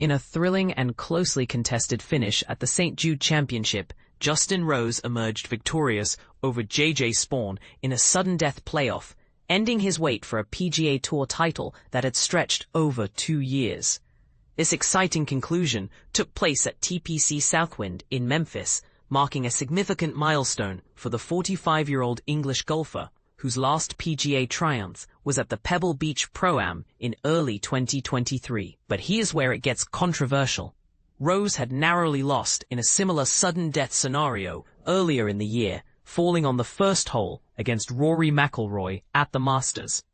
In a thrilling and closely contested finish at the St Jude Championship, Justin Rose emerged victorious over JJ Spaun in a sudden-death playoff, ending his wait for a PGA Tour title that had stretched over 2 years. This exciting conclusion took place at TPC Southwind in Memphis, marking a significant milestone for the 45-year-old English golfer, whose last PGA triumph was at the Pebble Beach Pro-Am in early 2023. But here's where it gets controversial. Rose had narrowly lost in a similar sudden death scenario earlier in the year, falling on the first hole against Rory McIlroy at the Masters.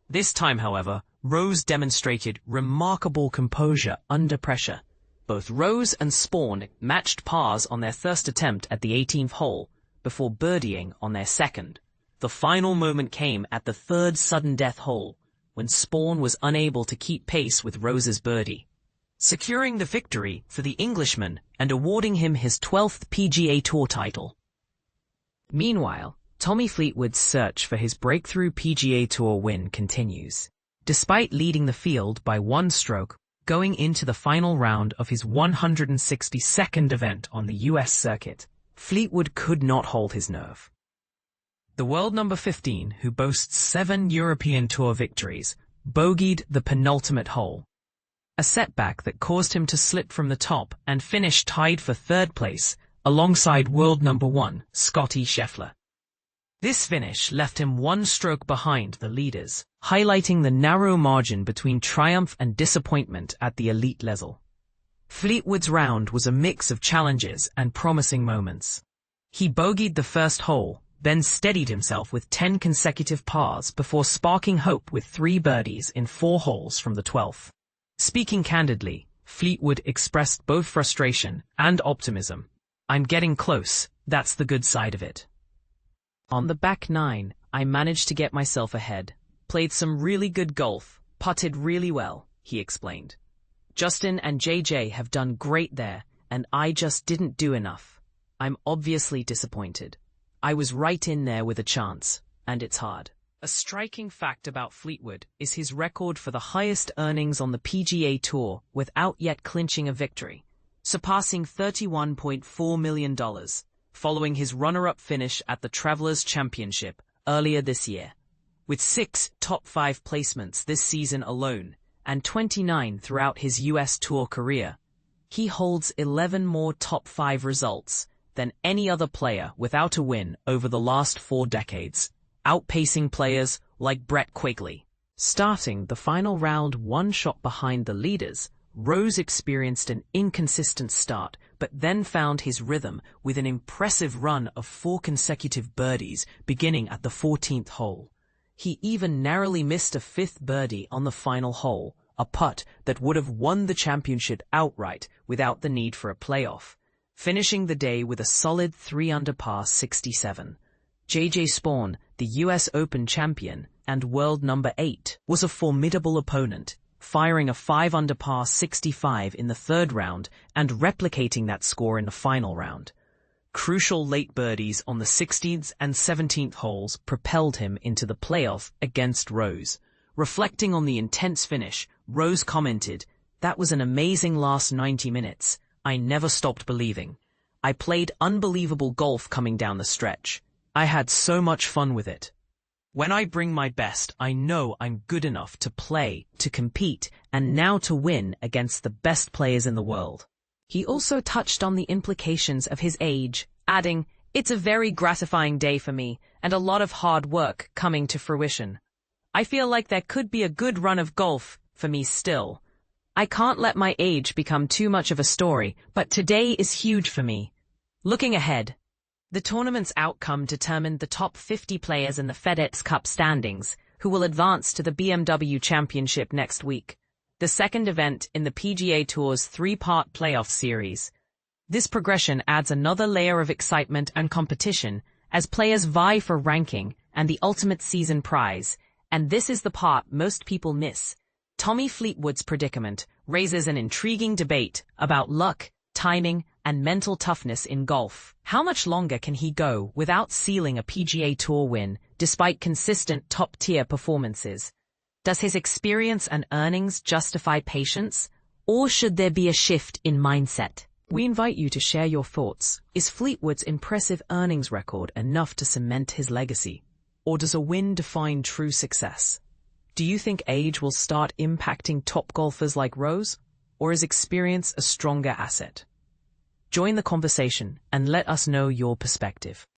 This time, however, Rose demonstrated remarkable composure under pressure. Both Rose and Spaun matched pars on their first attempt at the 18th hole, before birdieing on their second. The final moment came at the third sudden death hole, when Spaun was unable to keep pace with Rose's birdie, securing the victory for the Englishman and awarding him his 12th PGA Tour title. Meanwhile, Tommy Fleetwood's search for his breakthrough PGA Tour win continues. Despite leading the field by 1 stroke, going into the final round of his 162nd event on the US circuit, Fleetwood could not hold his nerve. The world number 15, who boasts 7 European Tour victories, bogeyed the penultimate hole, a setback that caused him to slip from the top and finish tied for 3rd place alongside world number 1, Scottie Scheffler. This finish left him 1 stroke behind the leaders, highlighting the narrow margin between triumph and disappointment at the elite level. Fleetwood's round was a mix of challenges and promising moments. He bogeyed the first hole, then steadied himself with 10 consecutive pars before sparking hope with 3 birdies in 4 holes from the 12th. Speaking candidly, Fleetwood expressed both frustration and optimism. "I'm getting close, that's the good side of it. On the back 9, I managed to get myself ahead, played some really good golf, putted really well," he explained. "Justin and JJ have done great there, and I just didn't do enough. I'm obviously disappointed. I was right in there with a chance, and it's hard." A striking fact about Fleetwood is his record for the highest earnings on the PGA Tour without yet clinching a victory, surpassing $31.4 million, following his runner-up finish at the Travelers Championship earlier this year. With 6 top 5 placements this season alone, and 29 throughout his US Tour career, he holds 11 more top 5 results than any other player without a win over the last 4 decades, outpacing players like Brett Quigley. Starting the final round 1 shot behind the leaders, Rose experienced an inconsistent start, but then found his rhythm with an impressive run of 4 consecutive birdies beginning at the 14th hole. He even narrowly missed a 5th birdie on the final hole, a putt that would have won the championship outright without the need for a playoff, finishing the day with a solid 3 under par 67. JJ Spaun, the US Open champion and world number 8, was a formidable opponent, firing a 5 under par 65 in the 3rd round and replicating that score in the final round. Crucial late birdies on the 16th and 17th holes propelled him into the playoff against Rose. Reflecting on the intense finish, Rose commented, "That was an amazing last 90 minutes. I never stopped believing. I played unbelievable golf coming down the stretch. I had so much fun with it. When I bring my best, I know I'm good enough to play, to compete, and now to win against the best players in the world." He also touched on the implications of his age, adding, "It's a very gratifying day for me, and a lot of hard work coming to fruition. I feel like there could be a good run of golf for me still. I can't let my age become too much of a story, but today is huge for me." Looking ahead, the tournament's outcome determined the top 50 players in the FedEx Cup standings, who will advance to the BMW Championship next week, the second event in the PGA Tour's 3-part playoff series. This progression adds another layer of excitement and competition as players vie for ranking and the ultimate season prize, and this is the part most people miss. Tommy Fleetwood's predicament raises an intriguing debate about luck, timing, and mental toughness in golf. How much longer can he go without sealing a PGA Tour win despite consistent top-tier performances? Does his experience and earnings justify patience, Or should there be a shift in mindset? We invite you to share your thoughts. Is Fleetwood's impressive earnings record enough to cement his legacy? Or does a win define true success? Do you think age will start impacting top golfers like Rose? Or is experience a stronger asset? Join the conversation and let us know your perspective.